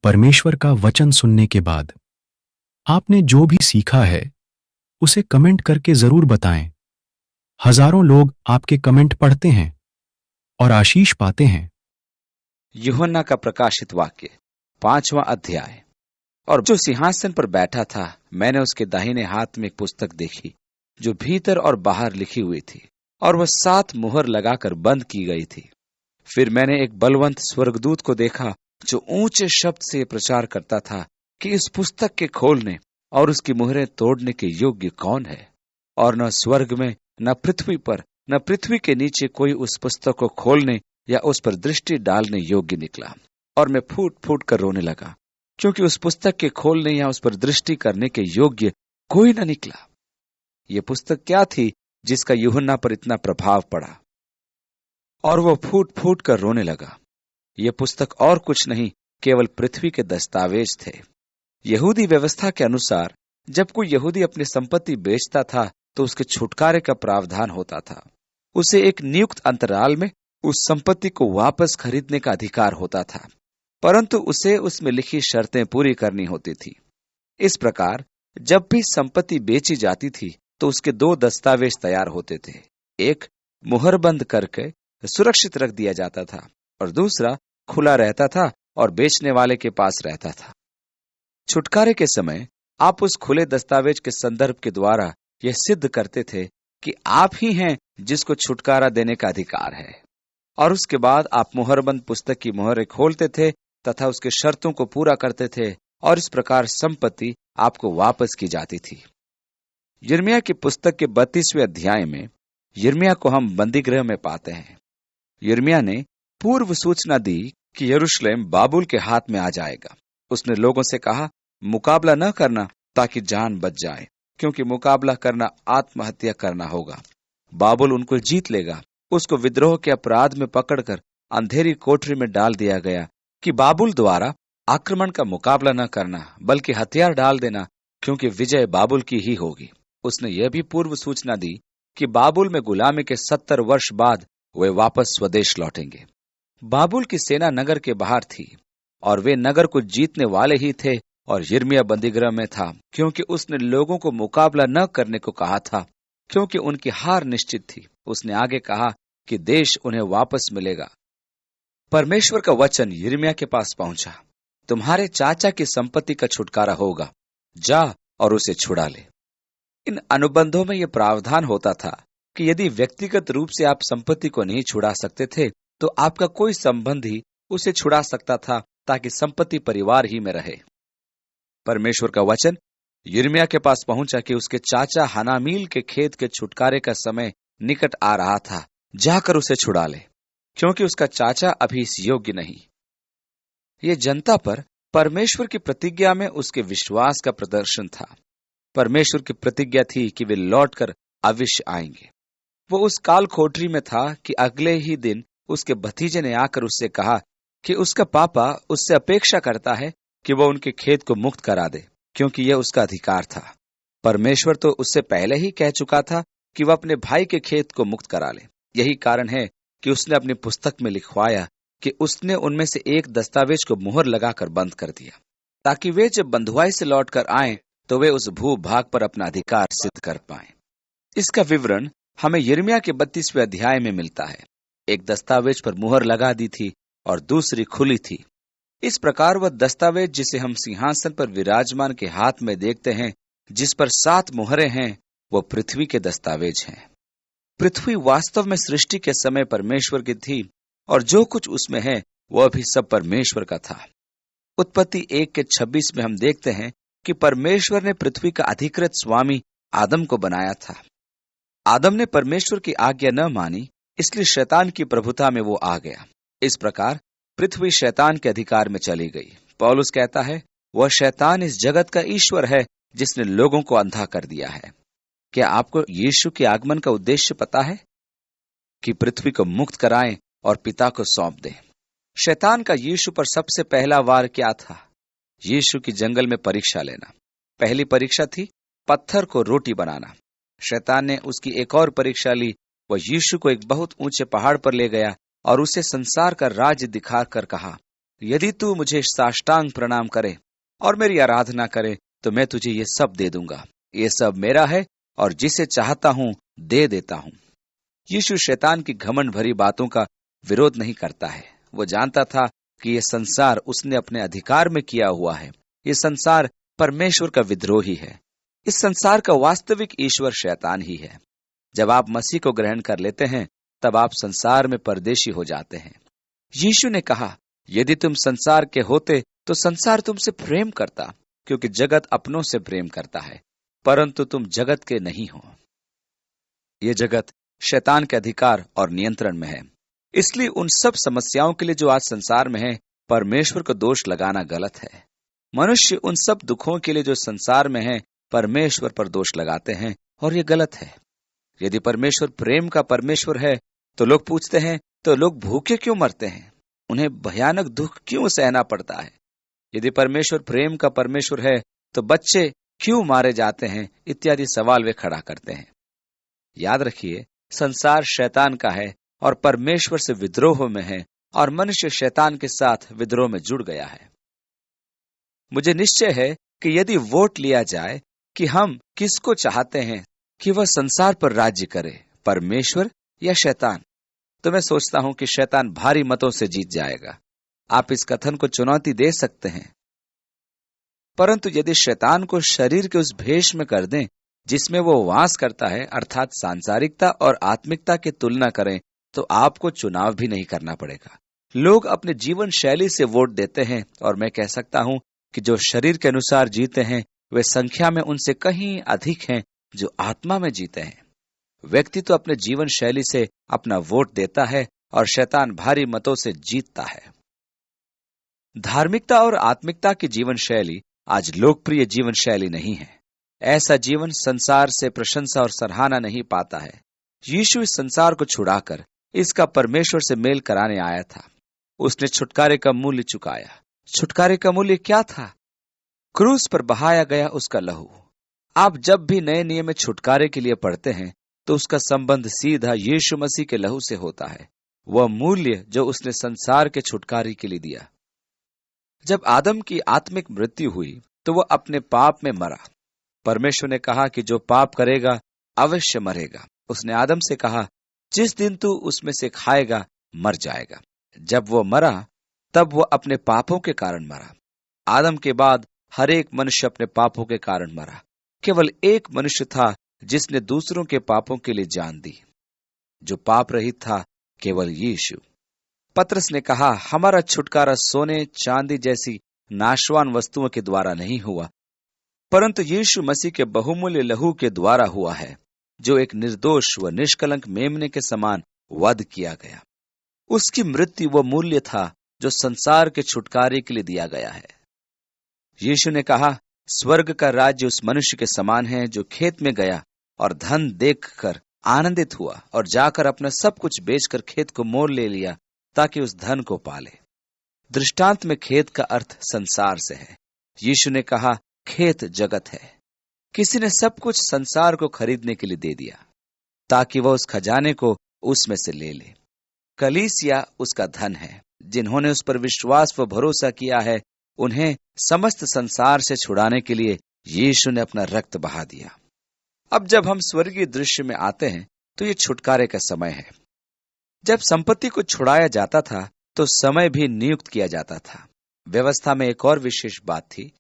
परमेश्वर का वचन सुनने के बाद आपने जो भी सीखा है उसे कमेंट करके जरूर बताएं। हजारों लोग आपके कमेंट पढ़ते हैं और आशीष पाते हैं। यूहन्ना का प्रकाशित वाक्य 5वां अध्याय। और जो सिंहासन पर बैठा था, मैंने उसके दाहिने हाथ में एक पुस्तक देखी जो भीतर और बाहर लिखी हुई थी, और वह 7 मुहर लगाकर बंद की गई थी। फिर मैंने एक बलवंत स्वर्गदूत को देखा जो ऊंचे शब्द से प्रचार करता था कि इस पुस्तक के खोलने और उसकी मुहरें तोड़ने के योग्य कौन है। और न स्वर्ग में, न पृथ्वी पर, न पृथ्वी के नीचे कोई उस पुस्तक को खोलने या उस पर दृष्टि डालने योग्य निकला। और मैं फूट फूट कर रोने लगा, क्योंकि उस पुस्तक के खोलने या उस पर दृष्टि करने के योग्य कोई न निकला। ये पुस्तक क्या थी जिसका यूहन्ना पर इतना प्रभाव पड़ा? और वो फूट फूट कर रोने लगा। ये पुस्तक और कुछ नहीं, केवल पृथ्वी के दस्तावेज थे। यहूदी व्यवस्था के अनुसार जब कोई यहूदी अपनी संपत्ति बेचता था तो उसके छुटकारे का प्रावधान होता था। उसे एक नियुक्त अंतराल में उस संपत्ति को वापस खरीदने का अधिकार होता था, परंतु उसे उसमें लिखी शर्तें पूरी करनी होती थी। इस प्रकार जब भी संपत्ति बेची जाती थी तो उसके 2 दस्तावेज तैयार होते थे। एक मुहरबंद करके सुरक्षित रख दिया जाता था और दूसरा खुला रहता था और बेचने वाले के पास रहता था। छुटकारे के समय आप उस खुले दस्तावेज के संदर्भ के द्वारा यह सिद्ध करते थे कि आप ही हैं जिसको छुटकारा देने का अधिकार है। और उसके बाद आप मुहरबंद पुस्तक की मुहरें खोलते थे तथा उसके शर्तों को पूरा करते थे, और इस प्रकार संपत्ति आपको वापस की जाती थी। यिर्मयाह की पुस्तक के 32वें अध्याय में यिर्मयाह को हम बंदीगृह में पाते हैं। यिर्मयाह ने पूर्व सूचना दी कि यरूशलेम बाबुल के हाथ में आ जाएगा। उसने लोगों से कहा, मुकाबला न करना ताकि जान बच जाए, क्योंकि मुकाबला करना आत्महत्या करना होगा। बाबुल उनको जीत लेगा। उसको विद्रोह के अपराध में पकड़कर अंधेरी कोठरी में डाल दिया गया कि बाबुल द्वारा आक्रमण का मुकाबला न करना, बल्कि हथियार डाल देना, क्योंकि विजय बाबुल की ही होगी। उसने यह भी पूर्व सूचना दी कि बाबुल में गुलामी के 70 वर्ष बाद वे वापस स्वदेश लौटेंगे। बाबुल की सेना नगर के बाहर थी और वे नगर को जीतने वाले ही थे, और यिर्मयाह बंदीगृह में था, क्योंकि उसने लोगों को मुकाबला न करने को कहा था, क्योंकि उनकी हार निश्चित थी। उसने आगे कहा कि देश उन्हें वापस मिलेगा। परमेश्वर का वचन यिर्मयाह के पास पहुंचा, तुम्हारे चाचा की संपत्ति का छुटकारा होगा, जा और उसे छुड़ा ले। इन अनुबंधों में यह प्रावधान होता था कि यदि व्यक्तिगत रूप से आप संपत्ति को नहीं छुड़ा सकते थे तो आपका कोई संबंधी उसे छुड़ा सकता था, ताकि संपत्ति परिवार ही में रहे। परमेश्वर का वचन यिर्मयाह के पास पहुंचा कि उसके चाचा हनामील के खेत के छुटकारे का समय निकट आ रहा था, जाकर उसे छुड़ा ले, क्योंकि उसका चाचा अभी इस योग्य नहीं। यह जनता पर परमेश्वर की प्रतिज्ञा में उसके विश्वास का प्रदर्शन था। परमेश्वर की प्रतिज्ञा थी कि वे लौटकर अवश्य आएंगे। वो उस काल कोठरी में था कि अगले ही दिन उसके भतीजे ने आकर उससे कहा कि उसका पापा उससे अपेक्षा करता है कि वह उनके खेत को मुक्त करा दे, क्योंकि यह उसका अधिकार था। परमेश्वर तो उससे पहले ही कह चुका था कि वह अपने भाई के खेत को मुक्त करा ले। यही कारण है कि उसने अपनी पुस्तक में लिखवाया कि उसने उनमें से एक दस्तावेज को मुहर लगाकर बंद कर दिया, ताकि वे जब बंधुआई से लौटकर आएं तो वे उस भू भाग पर अपना अधिकार सिद्ध कर पाएं। इसका विवरण हमें यिर्मयाह के 32वें अध्याय में मिलता है। एक दस्तावेज पर मुहर लगा दी थी और दूसरी खुली थी। इस प्रकार वह दस्तावेज जिसे हम सिंहासन पर विराजमान के हाथ में देखते हैं, जिस पर 7 मुहरें हैं, वो पृथ्वी के दस्तावेज हैं। पृथ्वी वास्तव में सृष्टि के समय परमेश्वर की थी, और जो कुछ उसमें है वह भी सब परमेश्वर का था। उत्पत्ति 1:26 में हम देखते हैं कि परमेश्वर ने पृथ्वी का अधिकृत स्वामी आदम को बनाया था। आदम ने परमेश्वर की आज्ञा न मानी, इसलिए शैतान की प्रभुता में वो आ गया। इस प्रकार पृथ्वी शैतान के अधिकार में चली गई। पौलुस कहता है, वह शैतान इस जगत का ईश्वर है जिसने लोगों को अंधा कर दिया है। क्या आपको यीशु के आगमन का उद्देश्य पता है? कि पृथ्वी को मुक्त कराएं और पिता को सौंप दें। शैतान का यीशु पर सबसे पहला वार क्या था? यीशु की जंगल में परीक्षा लेना। पहली परीक्षा थी पत्थर को रोटी बनाना। शैतान ने उसकी एक और परीक्षा ली। वह यीशु को एक बहुत ऊंचे पहाड़ पर ले गया और उसे संसार का राज्य दिखाकर कहा, यदि तू मुझे साष्टांग प्रणाम करे और मेरी आराधना करे तो मैं तुझे ये सब दे दूंगा। ये सब मेरा है और जिसे चाहता हूं दे देता हूं। यीशु शैतान की घमंड भरी बातों का विरोध नहीं करता है। वो जानता था कि यह संसार उसने अपने अधिकार में किया हुआ है। ये संसार परमेश्वर का विद्रोही है। इस संसार का वास्तविक ईश्वर शैतान ही है। जब आप मसीह को ग्रहण कर लेते हैं तब आप संसार में परदेशी हो जाते हैं। यीशु ने कहा, यदि तुम संसार के होते तो संसार तुमसे प्रेम करता, क्योंकि जगत अपनों से प्रेम करता है, परंतु तुम जगत के नहीं हो। ये जगत शैतान के अधिकार और नियंत्रण में है। इसलिए उन सब समस्याओं के लिए जो आज संसार में है, परमेश्वर को दोष लगाना गलत है। मनुष्य उन सब दुखों के लिए जो संसार में है, परमेश्वर पर दोष लगाते हैं और ये गलत है। यदि परमेश्वर प्रेम का परमेश्वर है तो लोग पूछते हैं, तो लोग भूखे क्यों मरते हैं? उन्हें भयानक दुख क्यों सहना पड़ता है? यदि परमेश्वर प्रेम का परमेश्वर है तो बच्चे क्यों मारे जाते हैं? इत्यादि सवाल वे खड़ा करते हैं। याद रखिए, संसार शैतान का है और परमेश्वर से विद्रोह में है, और मनुष्य शैतान के साथ विद्रोह में जुड़ गया है। मुझे निश्चय है कि यदि वोट लिया जाए कि हम किसको चाहते हैं कि वह संसार पर राज्य करे, परमेश्वर या शैतान, तो मैं सोचता हूं कि शैतान भारी मतों से जीत जाएगा। आप इस कथन को चुनौती दे सकते हैं, परंतु यदि शैतान को शरीर के उस भेष में कर दें जिसमें वो वास करता है, अर्थात सांसारिकता और आत्मिकता की तुलना करें, तो आपको चुनाव भी नहीं करना पड़ेगा। लोग अपने जीवन शैली से वोट देते हैं, और मैं कह सकता हूं कि जो शरीर के अनुसार जीते हैं वे संख्या में उनसे कहीं अधिक हैं जो आत्मा में जीते हैं। व्यक्ति तो अपने जीवन शैली से अपना वोट देता है और शैतान भारी मतों से जीतता है। धार्मिकता और आत्मिकता की जीवन शैली आज लोकप्रिय जीवन शैली नहीं है। ऐसा जीवन संसार से प्रशंसा और सराहना नहीं पाता है। यीशु इस संसार को छुड़ाकर इसका परमेश्वर से मेल कराने आया था। उसने छुटकारे का मूल्य चुकाया। छुटकारे का मूल्य क्या था? क्रूस पर बहाया गया उसका लहू। आप जब भी नए नियम में छुटकारे के लिए पढ़ते हैं तो उसका संबंध सीधा यीशु मसीह के लहू से होता है। वह मूल्य जो उसने संसार के छुटकारे के लिए दिया। जब आदम की आत्मिक मृत्यु हुई तो वह अपने पाप में मरा। परमेश्वर ने कहा कि जो पाप करेगा अवश्य मरेगा। उसने आदम से कहा, जिस दिन तू उसमें से खाएगा मर जाएगा। जब वो मरा तब वह अपने पापों के कारण मरा। आदम के बाद हर एक मनुष्य अपने पापों के कारण मरा। केवल एक मनुष्य था जिसने दूसरों के पापों के लिए जान दी। जो पाप रहित था केवल यीशु। पतरस ने कहा, हमारा छुटकारा सोने चांदी जैसी नाशवान वस्तुओं के द्वारा नहीं हुआ, परंतु यीशु मसीह के बहुमूल्य लहू के द्वारा हुआ है, जो एक निर्दोष व निष्कलंक मेमने के समान वध किया गया। उसकी मृत्यु वो मूल्य था जो संसार के छुटकारे के लिए दिया गया है। यीशु ने कहा, स्वर्ग का राज्य उस मनुष्य के समान है जो खेत में गया और धन देखकर आनंदित हुआ और जाकर अपना सब कुछ बेचकर खेत को मोल ले लिया ताकि उस धन को पाले। दृष्टांत में खेत का अर्थ संसार से है। यीशु ने कहा, खेत जगत है। किसी ने सब कुछ संसार को खरीदने के लिए दे दिया ताकि वह उस खजाने को उसमें से ले ले। कलीसिया उसका धन है। जिन्होंने उस पर विश्वास व भरोसा किया है, उन्हें समस्त संसार से छुड़ाने के लिए यीशु ने अपना रक्त बहा दिया। अब जब हम स्वर्गीय दृश्य में आते हैं तो ये छुटकारे का समय है। जब संपत्ति को छुड़ाया जाता था तो समय भी नियुक्त किया जाता था। व्यवस्था में एक और विशेष बात थी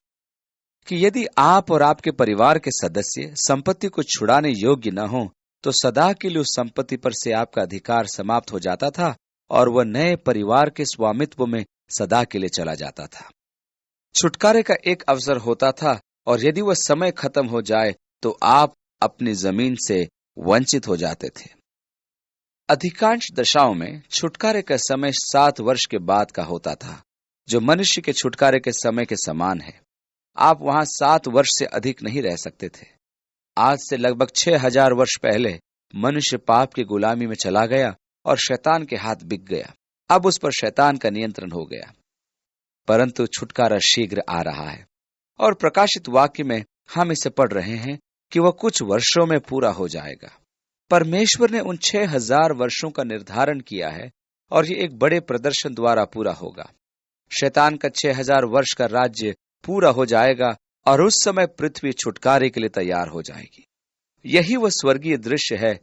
कि यदि आप और आपके परिवार के सदस्य संपत्ति को छुड़ाने योग्य न हो तो सदा के लिए उस संपत्ति पर से आपका अधिकार समाप्त हो जाता था और वह नए परिवार के स्वामित्व में सदा के लिए चला जाता था। छुटकारे का एक अवसर होता था और यदि वह समय खत्म हो जाए तो आप अपनी जमीन से वंचित हो जाते थे। अधिकांश दशाओं में छुटकारे का समय 7 वर्ष के बाद का होता था, जो मनुष्य के छुटकारे के समय के समान है। आप वहां 7 वर्ष से अधिक नहीं रह सकते थे। आज से लगभग 6000 वर्ष पहले मनुष्य पाप की गुलामी में चला गया और शैतान के हाथ बिक गया। अब उस पर शैतान का नियंत्रण हो गया, परंतु छुटकारा शीघ्र आ रहा है और प्रकाशित वाक्य में हम इसे पढ़ रहे हैं कि वह कुछ वर्षों में पूरा हो जाएगा। परमेश्वर ने उन 6000 वर्षों का निर्धारण किया है और ये एक बड़े प्रदर्शन द्वारा पूरा होगा। शैतान का 6000 वर्ष का राज्य पूरा हो जाएगा और उस समय पृथ्वी छुटकारे के लिए तैयार हो जाएगी। यही वह स्वर्गीय दृश्य है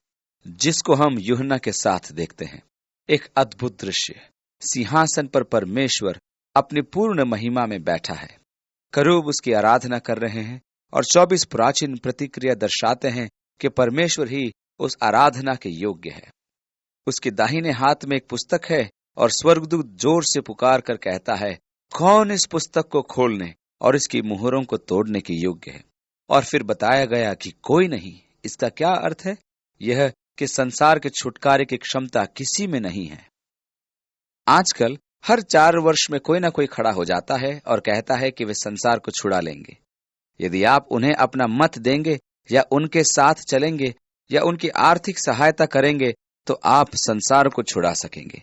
जिसको हम यूहन्ना के साथ देखते हैं। एक अद्भुत दृश्य। सिंहासन पर परमेश्वर अपनी पूर्ण महिमा में बैठा है। करूब उसकी आराधना कर रहे हैं और 24 प्राचीन प्रतिक्रिया दर्शाते हैं कि परमेश्वर ही उस आराधना के योग्य है। उसके दाहिने हाथ में एक पुस्तक है और स्वर्गदूत जोर से पुकार कर कहता है, कौन इस पुस्तक को खोलने और इसकी मुहरों को तोड़ने के योग्य है? और फिर बताया गया कि कोई नहीं। इसका क्या अर्थ है? यह कि संसार के छुटकारे की क्षमता किसी में नहीं है। आजकल हर 4 वर्ष में कोई ना कोई खड़ा हो जाता है और कहता है कि वे संसार को छुड़ा लेंगे। यदि आप उन्हें अपना मत देंगे या उनके साथ चलेंगे या उनकी आर्थिक सहायता करेंगे तो आप संसार को छुड़ा सकेंगे।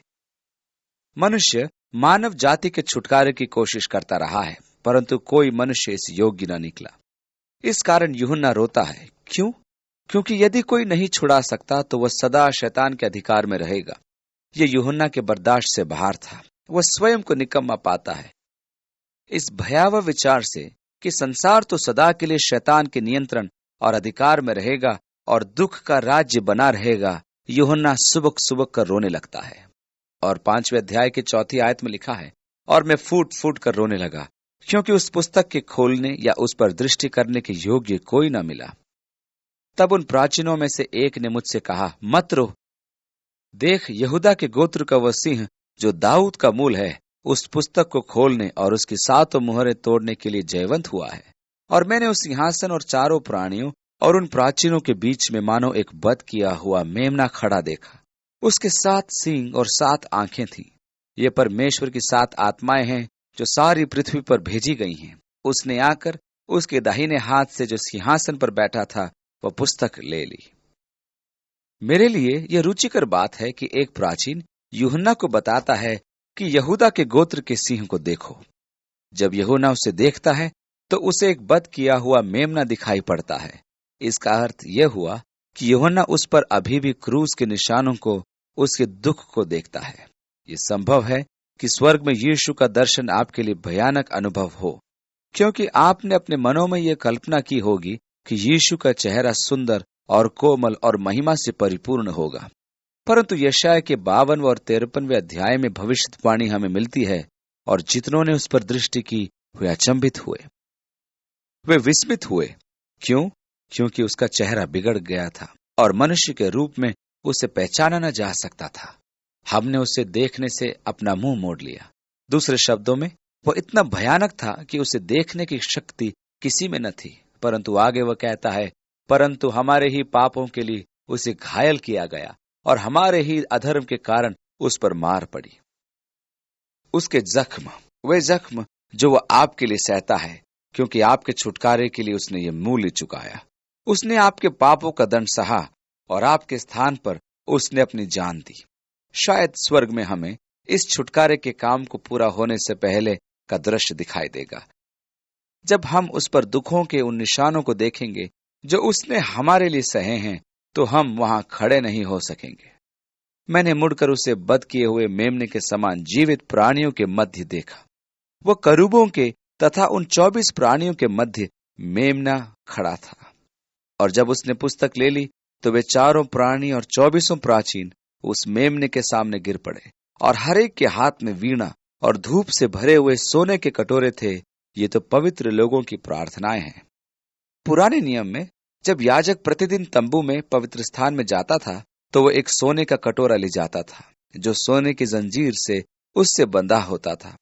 मनुष्य मानव जाति के छुटकारे की कोशिश करता रहा है, परंतु कोई मनुष्य इस योग्य न निकला। इस कारण यूहन्ना रोता है। क्यों? क्योंकि यदि कोई नहीं छुड़ा सकता तो वह सदा शैतान के अधिकार में रहेगा। यह यूहन्ना के बर्दाश्त से बाहर था। वह स्वयं को निकम्मा पाता है। इस भयावह विचार से कि संसार तो सदा के लिए शैतान के नियंत्रण और अधिकार में रहेगा और दुख का राज्य बना रहेगा, यूहन्ना सुबक सुबक कर रोने लगता है। और 5वें अध्याय के 4 आयत में लिखा है, और मैं फूट फूट कर रोने लगा, क्योंकि उस पुस्तक के खोलने या उस पर दृष्टि करने के योग्य कोई न मिला। तब उन प्राचीनों में से एक ने मुझसे कहा, मत रो, देख यहूदा के गोत्र का वह सिंह जो दाऊद का मूल है, उस पुस्तक को खोलने और उसकी 7 मुहरें तोड़ने के लिए जयवंत हुआ है। और मैंने उस सिंहासन और चारों प्राणियों और उन प्राचीनों के बीच में मानो एक बध किया हुआ मेमना खड़ा देखा। उसके 7 सींग और 7 आंखें थीं। ये परमेश्वर की 7 आत्माएं हैं जो सारी पृथ्वी पर भेजी गई हैं। उसने आकर उसके दाहिने हाथ से जो सिंहासन पर बैठा था वह पुस्तक ले ली। मेरे लिए यह रुचिकर बात है कि एक प्राचीन यूहन्ना को बताता है कि यहूदा के गोत्र के सिंह को देखो। जब यूहन्ना उसे देखता है तो उसे एक बध किया हुआ मेमना दिखाई पड़ता है। इसका अर्थ यह हुआ कि यूहन्ना उस पर अभी भी क्रूस के निशानों को, उसके दुख को देखता है। यह संभव है कि स्वर्ग में यीशु का दर्शन आपके लिए भयानक अनुभव हो, क्योंकि आपने अपने मनों में यह कल्पना की होगी कि यीशु का चेहरा सुंदर और कोमल और महिमा से परिपूर्ण होगा। परंतु यशायाह के 52 और 53वें अध्याय में भविष्यवाणी हमें मिलती है, और जितनों ने उस पर दृष्टि की वे अचंभित हुए, वे विस्मित हुए। क्यों? क्योंकि उसका चेहरा बिगड़ गया था और मनुष्य के रूप में उसे पहचाना न जा सकता था। हमने उसे देखने से अपना मुंह मोड़ लिया। दूसरे शब्दों में वह इतना भयानक था कि उसे देखने की शक्ति किसी में न थी। परंतु आगे वह कहता है, परंतु हमारे ही पापों के लिए उसे घायल किया गया और हमारे ही अधर्म के कारण उस पर मार पड़ी। उसके जख्म, वे जख्म जो वह आपके लिए सहता है, क्योंकि आपके छुटकारे के लिए उसने ये मूल्य चुकाया। उसने आपके पापों का दंड सहा और आपके स्थान पर उसने अपनी जान दी। शायद स्वर्ग में हमें इस छुटकारे के काम को पूरा होने से पहले का दृश्य दिखाई देगा, जब हम उस पर दुखों के उन निशानों को देखेंगे जो उसने हमारे लिए सहे हैं, तो हम वहां खड़े नहीं हो सकेंगे। मैंने मुड़कर उसे बध किए हुए मेमने के समान जीवित प्राणियों के मध्य देखा। वह करूबों के तथा उन 24 प्राणियों के मध्य मेमना खड़ा था। और जब उसने पुस्तक ले ली तो वे चारों प्राणी और 24 प्राचीन उस मेमने के सामने गिर पड़े, और हर एक के हाथ में वीणा और धूप से भरे हुए सोने के कटोरे थे। ये तो पवित्र लोगों की प्रार्थनाएं हैं। पुराने नियम में जब याजक प्रतिदिन तंबू में पवित्र स्थान में जाता था तो वह एक सोने का कटोरा ले जाता था जो सोने की जंजीर से उससे बंधा होता था।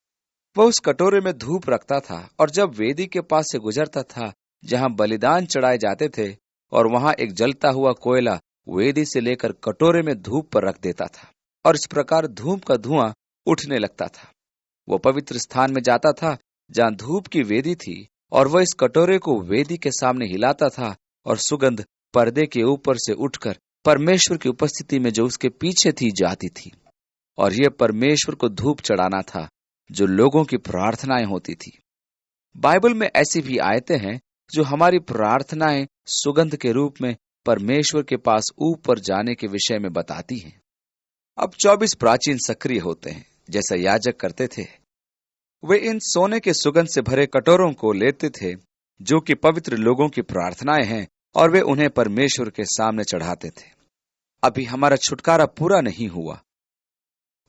वह उस कटोरे में धूप रखता था, और जब वेदी के पास से गुजरता था जहां बलिदान चढ़ाए जाते थे, और वहां एक जलता हुआ कोयला वेदी से लेकर कटोरे में धूप पर रख देता था, और इस प्रकार धूप का धुआं उठने लगता था। वह पवित्र स्थान में जाता था जहां धूप की वेदी थी, और वह इस कटोरे को वेदी के सामने हिलाता था, और सुगंध पर्दे के ऊपर से उठकर परमेश्वर की उपस्थिति में जो उसके पीछे थी जाती थी। और यह परमेश्वर को धूप चढ़ाना था जो लोगों की प्रार्थनाएं होती थी। बाइबल में ऐसी भी आयतें हैं जो हमारी प्रार्थनाएं सुगंध के रूप में परमेश्वर के पास ऊपर जाने के विषय में बताती हैं। अब 24 प्राचीन सक्रिय होते हैं जैसा याजक करते थे। वे इन सोने के सुगंध से भरे कटोरों को लेते थे जो कि पवित्र लोगों की प्रार्थनाएं हैं, और वे उन्हें परमेश्वर के सामने चढ़ाते थे। अभी हमारा छुटकारा पूरा नहीं हुआ।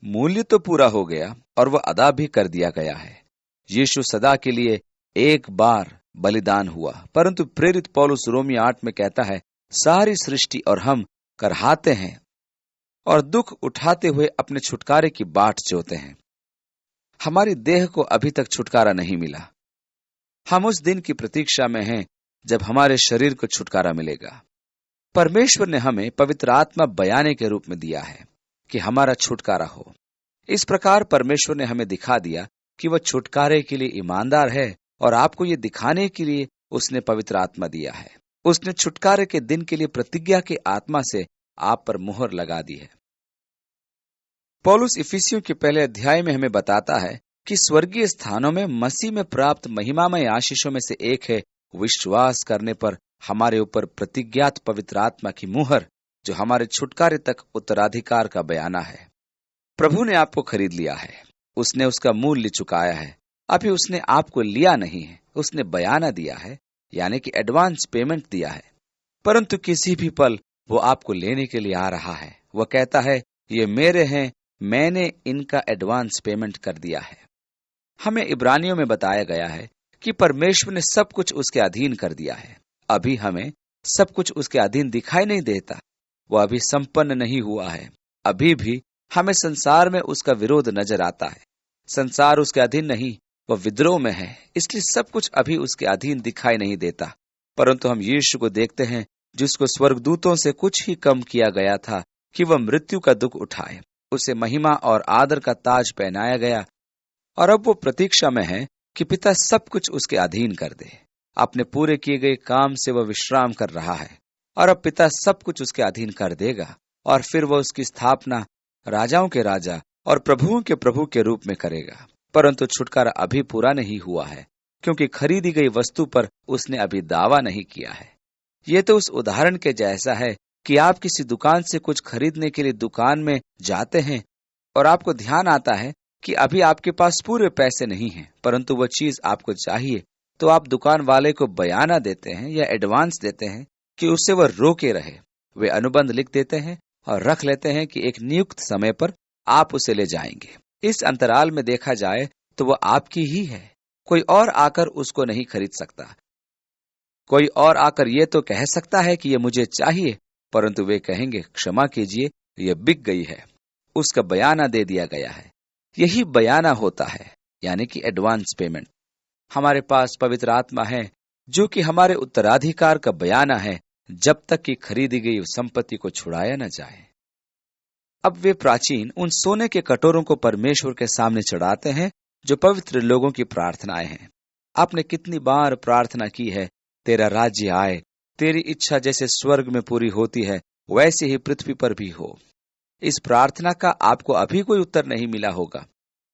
मूल्य तो पूरा हो गया और वह अदा भी कर दिया गया है। यीशु सदा के लिए एक बार बलिदान हुआ, परंतु प्रेरित पौलुस रोमी 8 में कहता है, सारी सृष्टि और हम करहाते हैं और दुख उठाते हुए अपने छुटकारे की बाट जोते हैं। हमारी देह को अभी तक छुटकारा नहीं मिला। हम उस दिन की प्रतीक्षा में हैं जब हमारे शरीर को छुटकारा मिलेगा। परमेश्वर ने हमें पवित्र आत्मा बयाने के रूप में दिया है कि हमारा छुटकारा हो। इस प्रकार परमेश्वर ने हमें दिखा दिया कि वह छुटकारे के लिए ईमानदार है, और आपको ये दिखाने के लिए उसने पवित्र आत्मा दिया है। उसने छुटकारे के दिन के लिए प्रतिज्ञा की आत्मा से आप पर मुहर लगा दी है। पौलुस इफिसियों के पहले अध्याय में हमें बताता है कि स्वर्गीय स्थानों में मसीह में प्राप्त महिमामय आशीषों में से एक है विश्वास करने पर हमारे ऊपर प्रतिज्ञात पवित्र आत्मा की मुहर, जो हमारे छुटकारे तक उत्तराधिकार का बयाना है। प्रभु ने आपको खरीद लिया है, उसने उसका मूल्य चुकाया है। अभी उसने आपको लिया नहीं है, उसने बयाना दिया है, यानी कि एडवांस पेमेंट दिया है। परंतु किसी भी पल वो आपको लेने के लिए आ रहा है। वह कहता है, ये मेरे हैं, मैंने इनका एडवांस पेमेंट कर दिया है। हमें इब्रानियों में बताया गया है कि परमेश्वर ने सब कुछ उसके अधीन कर दिया है। अभी हमें सब कुछ उसके अधीन दिखाई नहीं देता, वह अभी संपन्न नहीं हुआ है। अभी भी हमें संसार में उसका विरोध नजर आता है। संसार उसके अधीन नहीं, वह विद्रोह में है, इसलिए सब कुछ अभी उसके अधीन दिखाई नहीं देता। परंतु हम यीशु को देखते हैं, जिसको स्वर्गदूतों से कुछ ही कम किया गया था कि वह मृत्यु का दुख उठाए। उसे महिमा और आदर का ताज पहनाया गया, और अब वो प्रतीक्षा में है कि पिता सब कुछ उसके अधीन कर दे। अपने पूरे किए गए काम से वह विश्राम कर रहा है, और अब पिता सब कुछ उसके अधीन कर देगा, और फिर वह उसकी स्थापना राजाओं के राजा और प्रभुओं के प्रभु के रूप में करेगा। परंतु छुटकारा अभी पूरा नहीं हुआ है, क्योंकि खरीदी गई वस्तु पर उसने अभी दावा नहीं किया है। ये तो उस उदाहरण के जैसा है कि आप किसी दुकान से कुछ खरीदने के लिए दुकान में जाते हैं, और आपको ध्यान आता है कि अभी आपके पास पूरे पैसे नहीं हैं, परंतु वह चीज आपको चाहिए, तो आप दुकान वाले को बयाना देते हैं या एडवांस देते हैं कि उससे वह रोके रहे। वे अनुबंध लिख देते हैं और रख लेते हैं कि एक नियुक्त समय पर आप उसे ले जाएंगे। इस अंतराल में देखा जाए तो वह आपकी ही है, कोई और आकर उसको नहीं खरीद सकता। कोई और आकर ये तो कह सकता है कि ये मुझे चाहिए, परंतु वे कहेंगे, क्षमा कीजिए, ये बिक गई है, उसका बयाना दे दिया गया है। यही बयाना होता है, यानी कि एडवांस पेमेंट। हमारे पास पवित्र आत्मा है, जो कि हमारे उत्तराधिकार का बयाना है, जब तक कि खरीदी गई संपत्ति को छुड़ाया न जाए। अब वे प्राचीन उन सोने के कटोरों को परमेश्वर के सामने चढ़ाते हैं, जो पवित्र लोगों की प्रार्थनाएं हैं। आपने कितनी बार प्रार्थना की है, तेरा राज्य आए, तेरी इच्छा जैसे स्वर्ग में पूरी होती है वैसे ही पृथ्वी पर भी हो। इस प्रार्थना का आपको अभी कोई उत्तर नहीं मिला होगा।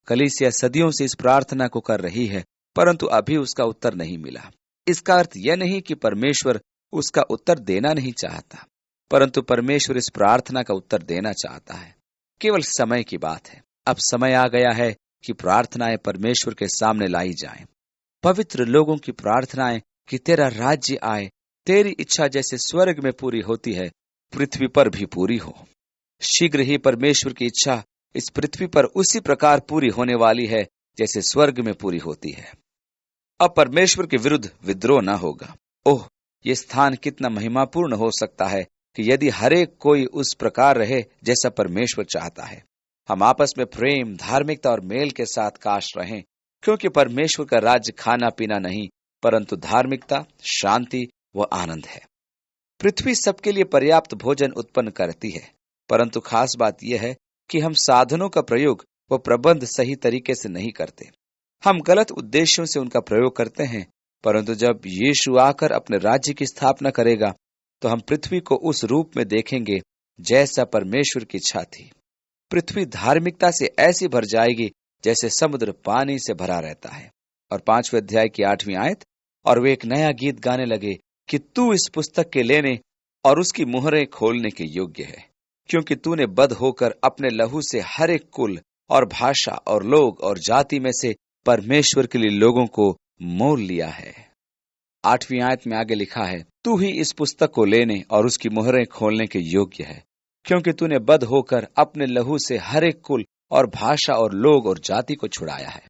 कलीसिया सदियों से इस प्रार्थना को कर रही है, परंतु अभी उसका उत्तर नहीं मिला। इसका अर्थ यह नहीं कि परमेश्वर उसका उत्तर देना नहीं चाहता, परंतु परमेश्वर इस प्रार्थना का उत्तर देना चाहता है। केवल समय की बात है। अब समय आ गया है कि प्रार्थनाएं परमेश्वर के सामने लाई जाएं। पवित्र लोगों की प्रार्थनाएं कि तेरा राज्य आए, तेरी इच्छा जैसे स्वर्ग में पूरी होती है पृथ्वी पर भी पूरी हो। शीघ्र ही परमेश्वर की इच्छा इस पृथ्वी पर उसी प्रकार पूरी होने वाली है जैसे स्वर्ग में पूरी होती है। अब परमेश्वर के विरुद्ध विद्रोह न होगा। ओह, ये स्थान कितना महिमापूर्ण हो सकता है कि यदि हरेक कोई उस प्रकार रहे जैसा परमेश्वर चाहता है। हम आपस में प्रेम, धार्मिकता और मेल के साथ काश रहें, क्योंकि परमेश्वर का राज्य खाना पीना नहीं, परंतु धार्मिकता, शांति व आनंद है। पृथ्वी सबके लिए पर्याप्त भोजन उत्पन्न करती है, परंतु खास बात यह है कि हम साधनों का प्रयोग व प्रबंध सही तरीके से नहीं करते। हम गलत उद्देश्यों से उनका प्रयोग करते हैं, परंतु जब यीशु आकर अपने राज्य की स्थापना करेगा तो हम पृथ्वी को उस रूप में देखेंगे जैसा परमेश्वर की इच्छा थी। पृथ्वी धार्मिकता से ऐसी भर जाएगी जैसे समुद्र पानी से भरा रहता है। और 5वें अध्याय की 8वीं आयत, और वे एक नया गीत गाने लगे कि तू इस पुस्तक के लेने और उसकी मुहरें खोलने के योग्य है, क्योंकि तूने बद होकर अपने लहू से हर एक कुल और भाषा और लोग और जाति में से परमेश्वर के लिए लोगों को मोल लिया है। 8वीं आयत में आगे लिखा है, तू ही इस पुस्तक को लेने और उसकी मुहरें खोलने के योग्य है, क्योंकि तूने बद्ध होकर अपने लहू से हर एक कुल और भाषा और लोग और जाति को छुड़ाया है।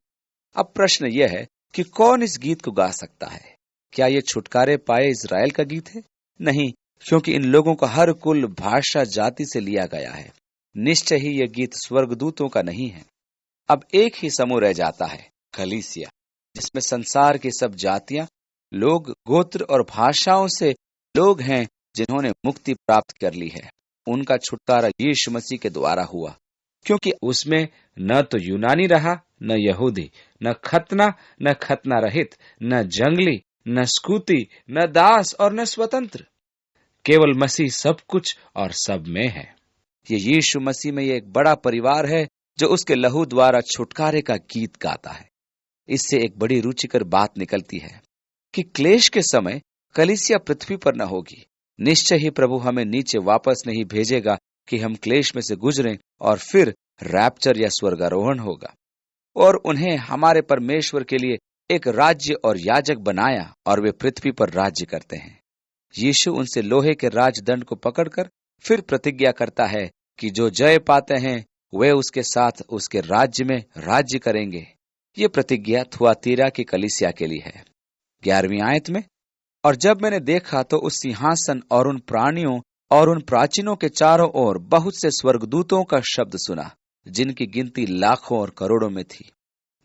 अब प्रश्न यह है कि कौन इस गीत को गा सकता है? क्या यह छुटकारे पाए इज़राइल का गीत है? नहीं, क्योंकि इन लोगों का हर कुल, भाषा, जाति से लिया गया है। निश्चय ही यह गीत स्वर्गदूतों का नहीं है। अब एक ही समूह रह जाता है, कलीसिया, जिसमें संसार की सब जातियां, लोग, गोत्र और भाषाओं से लोग हैं जिन्होंने मुक्ति प्राप्त कर ली है। उनका छुटकारा यीशु मसीह के द्वारा हुआ, क्योंकि उसमें न तो यूनानी रहा, न यहूदी, न खतना, न खतना रहित, न जंगली, न स्कूती, न दास और न स्वतंत्र। केवल मसीह सब कुछ और सब में है। ये यीशु मसीह में ये एक बड़ा परिवार है जो उसके लहू द्वारा छुटकारे का गीत गाता है। इससे एक बड़ी रुचिकर बात निकलती है कि क्लेश के समय कलीसिया पृथ्वी पर न होगी। निश्चय ही प्रभु हमें नीचे वापस नहीं भेजेगा कि हम क्लेश में से गुजरें और फिर रैप्चर या स्वर्गारोहण होगा। और उन्हें हमारे परमेश्वर के लिए एक राज्य और याजक बनाया और वे पृथ्वी पर राज्य करते हैं। यीशु उनसे लोहे के राजदंड को पकड़कर फिर प्रतिज्ञा करता है कि जो जय पाते हैं वे उसके साथ उसके राज्य में राज्य करेंगे। ये प्रतिज्ञा थुआतीरा की कलीसिया के लिए है। 11वीं आयत में, और जब मैंने देखा तो उस सिंहासन और उन प्राणियों और उन प्राचीनों के चारों ओर बहुत से स्वर्गदूतों का शब्द सुना, जिनकी गिनती लाखों और करोड़ों में थी।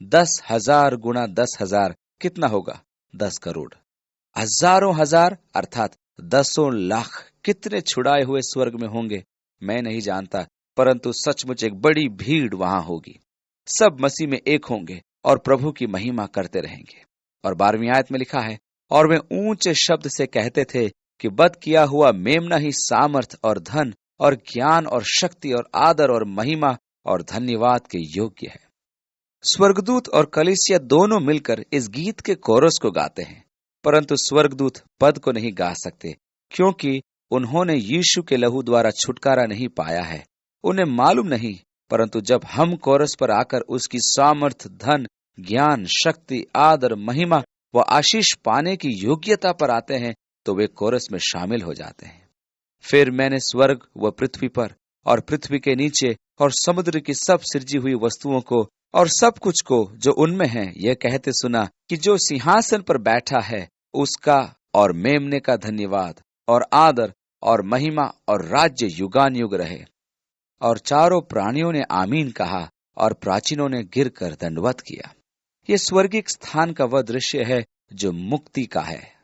10,000 गुणा 10,000 कितना होगा? 10 करोड़। हजारों हजार अर्थात 10 लाख कितने छुड़ाए हुए स्वर्ग में होंगे मैं नहीं जानता, परंतु सचमुच एक बड़ी भीड़ वहां होगी। सब मसीह में एक होंगे और प्रभु की महिमा करते रहेंगे। और 12वीं आयत में लिखा है, और वे ऊंचे शब्द से कहते थे कि बद किया हुआ मेमना ही सामर्थ और धन और ज्ञान और शक्ति और आदर और महिमा और धन्यवाद के योग्य है। स्वर्गदूत और कलीसिया दोनों मिलकर इस गीत के कोरस को गाते हैं, परंतु स्वर्गदूत पद को नहीं गा सकते, क्योंकि उन्होंने यीशु के लहू द्वारा छुटकारा नहीं पाया है। उन्हें मालूम नहीं, परंतु जब हम कोरस पर आकर उसकी सामर्थ, धन, ज्ञान, शक्ति, आदर, महिमा व आशीष पाने की योग्यता पर आते हैं तो वे कोरस में शामिल हो जाते हैं। फिर मैंने स्वर्ग व पृथ्वी पर और पृथ्वी के नीचे और समुद्र की सब सृजी हुई वस्तुओं को और सब कुछ को जो उनमें है यह कहते सुना कि जो सिंहासन पर बैठा है उसका और मेमने का धन्यवाद और आदर और महिमा और राज्य युगान युग रहे। और चारों प्राणियों ने आमीन कहा और प्राचीनों ने गिरकर दंडवत किया। ये स्वर्गिक स्थान का वह दृश्य है जो मुक्ति का है।